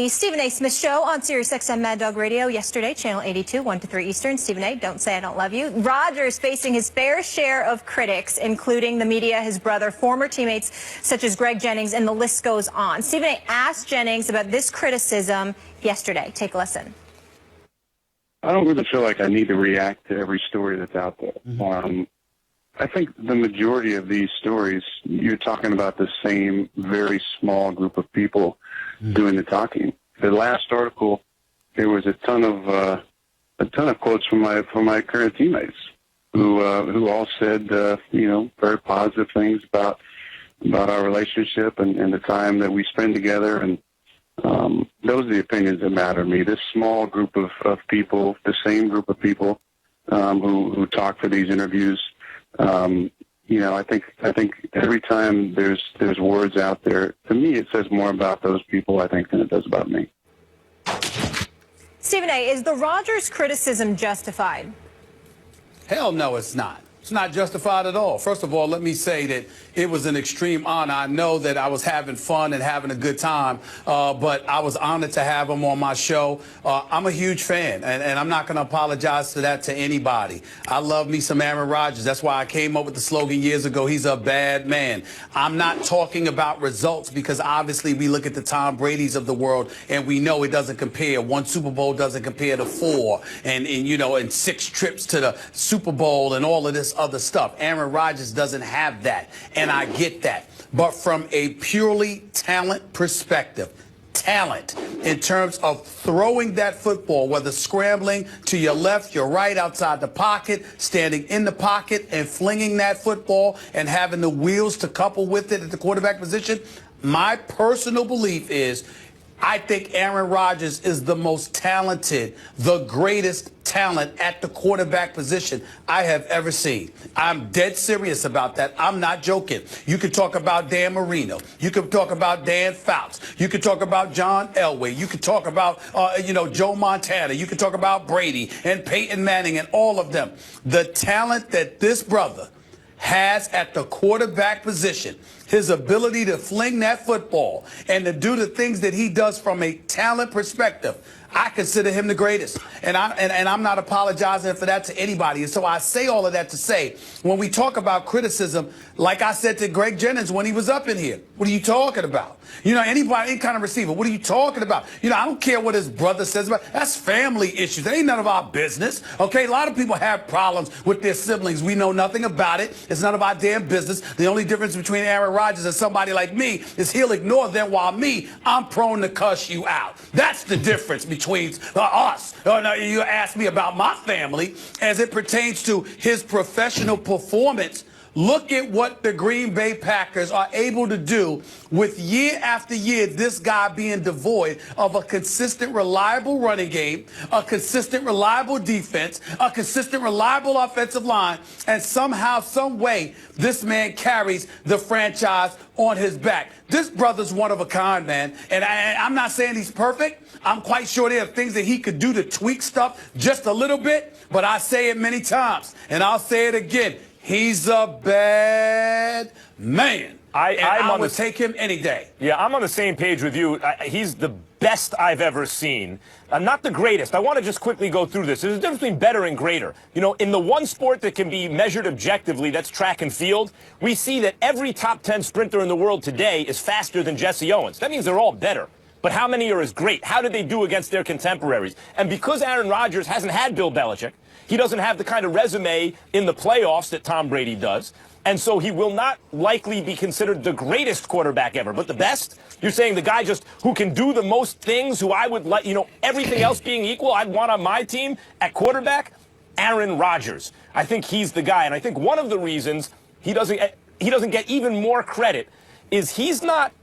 The Stephen A. Smith Show on SiriusXM Mad Dog Radio yesterday, Channel 82, 1 to 3 Eastern. Stephen A., don't say I don't love you. Rodgers facing his fair share of critics, including the media, his brother, former teammates such as Greg Jennings, and the list goes on. Stephen A. asked Jennings about this criticism yesterday. Take a listen. I don't really feel like I need to react to every story that's out there. I think the majority of these stories, you're talking about the same very small group of people doing the talking. The last article, there was a ton of quotes from my current teammates who all said very positive things about our relationship and the time that we spend together, and those are the opinions that matter to me. This small group of people, the same group of people who talk for these interviews. I think every time there's words out there, to me it says more about those people, I think, than it does about me. Stephen A., is the Rodgers criticism justified? Hell no, it's not. It's not justified at all. First of all, let me say that it was an extreme honor. I know that I was having fun and having a good time, but I was honored to have him on my show. I'm a huge fan, and I'm not going to apologize to that to anybody. I love me some Aaron Rodgers. That's why I came up with the slogan years ago, he's a bad man. I'm not talking about results because obviously we look at the Tom Brady's of the world and we know it doesn't compare. One Super Bowl doesn't compare to four, and 6 trips to the Super Bowl and all of this other stuff. Aaron Rodgers doesn't have that, and I get that. But from a purely talent perspective, talent in terms of throwing that football, whether scrambling to your left, your right, outside the pocket, standing in the pocket and flinging that football and having the wheels to couple with it at the quarterback position, my personal belief is I think Aaron Rodgers is the most talented, the greatest talent at the quarterback position I have ever seen. I'm dead serious about that. I'm not joking. You could talk about Dan Marino. You could talk about Dan Fouts. You could talk about John Elway. You could talk about, Joe Montana. You could talk about Brady and Peyton Manning and all of them. The talent that this brother has at the quarterback position, his ability to fling that football and to do the things that he does from a talent perspective, I consider him the greatest. And I'm not apologizing for that to anybody. And so I say all of that to say, when we talk about criticism, like I said to Greg Jennings when he was up in here, what are you talking about? Any kind of receiver, what are you talking about? I don't care what his brother says about it. That's family issues. That ain't none of our business. Okay, a lot of people have problems with their siblings. We know nothing about it. It's none of our damn business. The only difference between Aaron Rodgers and somebody like me is he'll ignore them, while me, I'm prone to cuss you out. That's the difference between us. You asked me about my family as it pertains to his professional performance. Look at what the Green Bay Packers are able to do with year after year, this guy being devoid of a consistent, reliable running game, a consistent, reliable defense, a consistent, reliable offensive line, and somehow, some way, this man carries the franchise on his back. This brother's one of a kind, man, and I'm not saying he's perfect. I'm quite sure there are things that he could do to tweak stuff just a little bit, but I say it many times, and I'll say it again. He's a bad man. I would take him any day. Yeah, I'm on the same page with you. He's the best I've ever seen. Not the greatest. I want to just quickly go through this. There's a difference between better and greater. In the one sport that can be measured objectively, that's track and field, we see that every top 10 sprinter in the world today is faster than Jesse Owens. That means they're all better. But how many are as great? How did they do against their contemporaries? And because Aaron Rodgers hasn't had Bill Belichick, he doesn't have the kind of resume in the playoffs that Tom Brady does. And so he will not likely be considered the greatest quarterback ever. But the best? You're saying the guy just who can do the most things, who I would like, everything else being equal, I'd want on my team at quarterback? Aaron Rodgers. I think he's the guy. And I think one of the reasons he doesn't get even more credit is he's not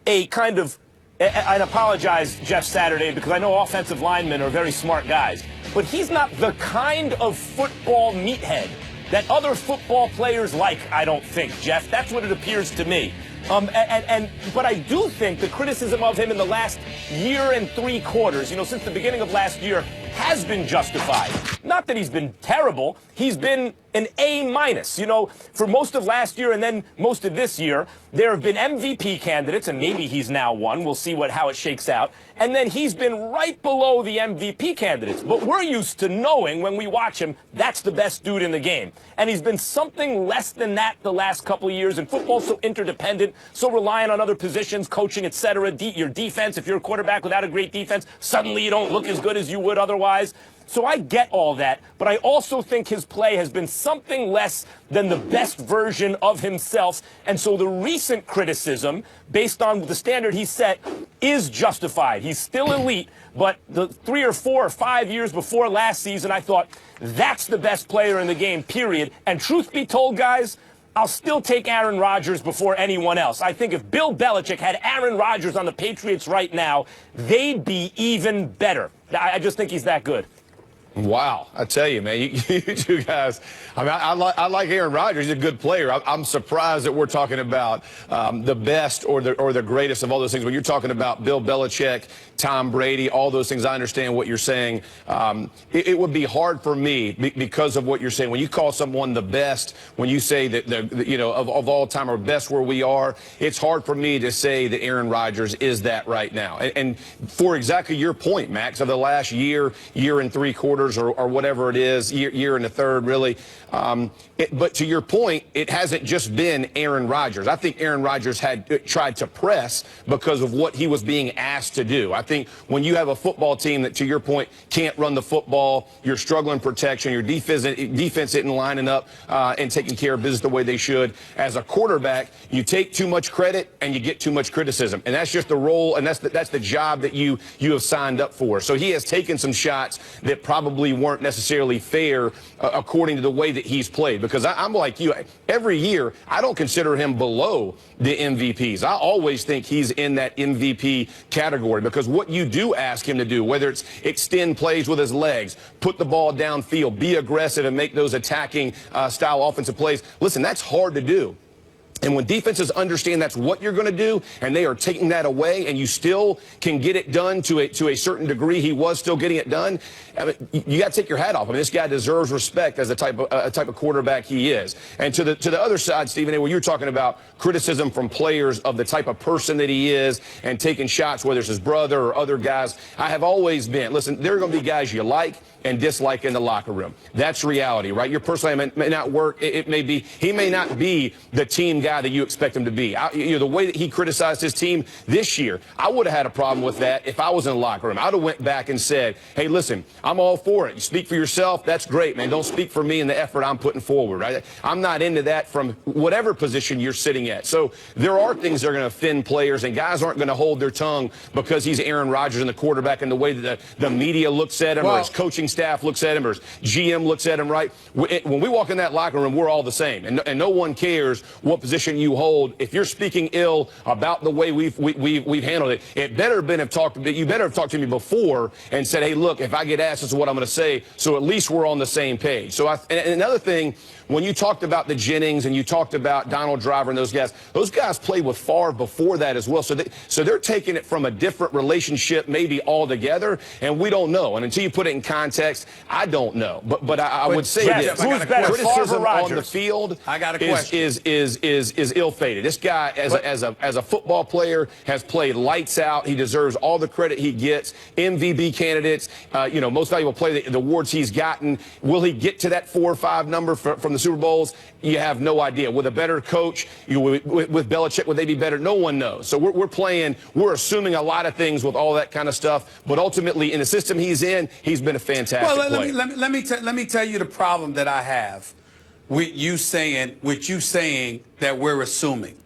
a kind of, I apologize, Jeff Saturday, because I know offensive linemen are very smart guys, but he's not the kind of football meathead that other football players like, I don't think, Jeff. That's what it appears to me. But I do think the criticism of him in the last year and 3 quarters, since the beginning of last year, has been justified. Not that he's been terrible. He's been an A-. You know, for most of last year and then most of this year, there have been MVP candidates, and maybe he's now one. We'll see how it shakes out. And then he's been right below the MVP candidates. But we're used to knowing when we watch him, that's the best dude in the game. And he's been something less than that the last couple of years. And football's so interdependent, so reliant on other positions, coaching, etc. Your defense, if you're a quarterback without a great defense, suddenly you don't look as good as you would otherwise. So I get all that, but I also think his play has been something less than the best version of himself. And so the recent criticism, based on the standard he set, is justified. He's still elite, but the 3 or 4 or 5 years before last season, I thought that's the best player in the game, period. And truth be told, guys, I'll still take Aaron Rodgers before anyone else. I think if Bill Belichick had Aaron Rodgers on the Patriots right now, they'd be even better. I just think he's that good. Wow. I tell you, man, you two guys, I mean, I like Aaron Rodgers. He's a good player. I'm surprised that we're talking about the best or the greatest of all those things. When you're talking about Bill Belichick, Tom Brady, all those things, I understand what you're saying. It would be hard for me because of what you're saying. When you call someone the best, when you say that, you know, of all time or best where we are, it's hard for me to say that Aaron Rodgers is that right now. And for exactly your point, Max, of the last year and 3 quarters, or whatever it is, year and a third, really. But to your point, it hasn't just been Aaron Rodgers. I think Aaron Rodgers had tried to press because of what he was being asked to do. I think when you have a football team that, to your point, can't run the football, you're struggling protection, your defense isn't lining up and taking care of business the way they should. As a quarterback, you take too much credit and you get too much criticism. And that's just the role, and that's the job that you have signed up for. So he has taken some shots that probably weren't necessarily fair according to the way that he's played. Because I'm like you, every year I don't consider him below the MVPs. I always think he's in that MVP category because what you do ask him to do, whether it's extend plays with his legs, put the ball downfield, be aggressive and make those attacking style offensive plays, listen, that's hard to do. And when defenses understand that's what you're going to do, and they are taking that away, and you still can get it done to a certain degree, he was still getting it done. I mean, you got to take your hat off. I mean, this guy deserves respect as a type of quarterback he is. And to the other side, Stephen A., when you're talking about criticism from players of the type of person that he is, and taking shots, whether it's his brother or other guys, I have always been. Listen, there are going to be guys you like and dislike in the locker room. That's reality, right? Your personality may not work. It may be. He may not be the team guy that you expect him to be. You know, the way that he criticized his team this year, I would have had a problem with that if I was in the locker room. I would have went back and said, hey, listen, I'm all for it. You speak for yourself. That's great, man. Don't speak for me and the effort I'm putting forward, right? I'm not into that from whatever position you're sitting at. So there are things that are going to offend players, and guys aren't going to hold their tongue because he's Aaron Rodgers and the quarterback and the way that the media looks at him or his coaching staff looks at him or his GM looks at him, right? When we walk in that locker room, we're all the same. And no one cares what position you hold. If you're speaking ill about the way we've handled it, you better have talked to me before and said, hey, look, if I get asked, this is what I'm going to say. So at least we're on the same page. So and another thing, when you talked about the Jennings and you talked about Donald Driver and those guys played with Favre before that as well. So they're taking it from a different relationship maybe altogether, and we don't know. And until you put it in context, I don't know. But I would say Jeff, this. Who's better, Criticism Favre or on the field is ill-fated. This guy, as a football player, has played lights out. He deserves all the credit he gets. MVP candidates, most valuable player, the awards he's gotten. Will he get to that 4 or 5 number from the Super Bowls? You have no idea. With a better coach, with Belichick, would they be better? No one knows. So we're assuming a lot of things with all that kind of stuff. But ultimately, in the system he's in, he's been a fantastic player. Let me tell you the problem that I have with you saying that we're assuming.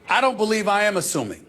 I don't believe I am assuming,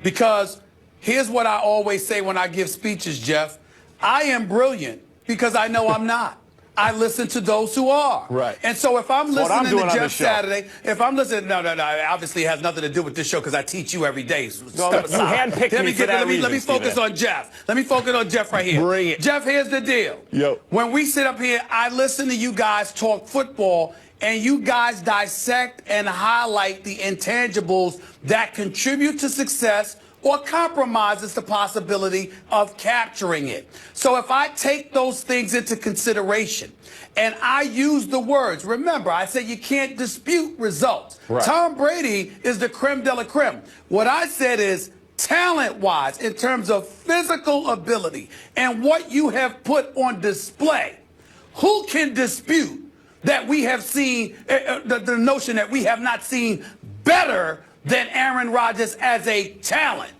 because here's what I always say when I give speeches, Jeff. I am brilliant because I know I'm not. I listen to those who are. Right. And so if I'm listening to Jeff Saturday, if I'm listening, no, it obviously has nothing to do with this show because I teach you every day. You handpicked me for that reason. Let me focus on Jeff. Let me focus on Jeff right here. Bring it. Jeff, here's the deal. Yo. When we sit up here, I listen to you guys talk football, and you guys dissect and highlight the intangibles that contribute to success or compromises the possibility of capturing it. So if I take those things into consideration and I use the words, remember, I said you can't dispute results. Right. Tom Brady is the creme de la creme. What I said is, talent-wise, in terms of physical ability and what you have put on display, who can dispute that we have seen the notion that we have not seen better than Aaron Rodgers as a talent?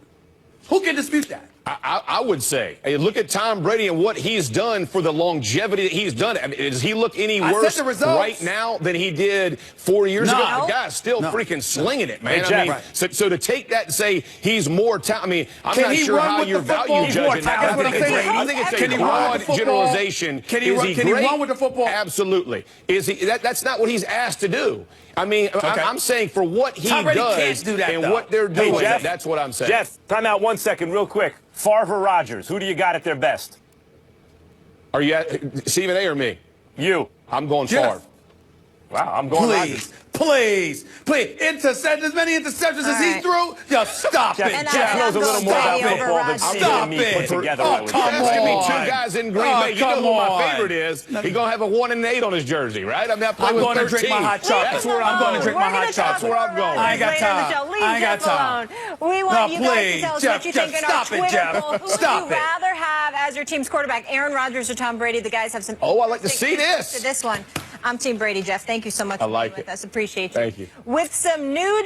Who can dispute that? I would say, hey, look at Tom Brady and what he's done for the longevity that he's done. I mean, does he look any worse right now than he did 4 years ago? The guy's still freaking slinging it, man. Hey, I mean, so to take that and say he's more talented, I mean, I'm not sure how you're value judging that. I think it's a broad generalization. Can he run with the football? Absolutely. Is he? That's not what he's asked to do. I mean, I'm saying for what he does and what they're doing, Jeff, that's what I'm saying. Jeff, time out 1 second real quick. Favre or Rodgers, who do you got at their best? Are you at Stephen A or me? You. I'm going Jeff. Favre. Wow, I'm going Rodgers. Please. Intercept as many interceptions as he threw. Just stop it, Jeff Jeff. knows a little more about Brady football than Stop me put it. together. Oh, come That's going to be on. two guys in Green Bay. You know who my favorite is. He's going to have a 1 and 8 on his jersey, right? I'm not playing I'm with going to 13. drink my hot chocolate. That's where I'm going to drink my hot chocolate. That's where I'm going. I ain't got time. I ain't got time. We want you guys to please, tell us Jeff, what you Jeff, think in our stop it, Twitter Jeff. poll. Who Stop would you it. rather have as your team's quarterback, Aaron Rodgers or Tom Brady? The guys have some. Oh, I like to see this. To this one. I'm Team Brady, Jeff. Thank you so much for like being with it. us. Appreciate you. Thank you. With some new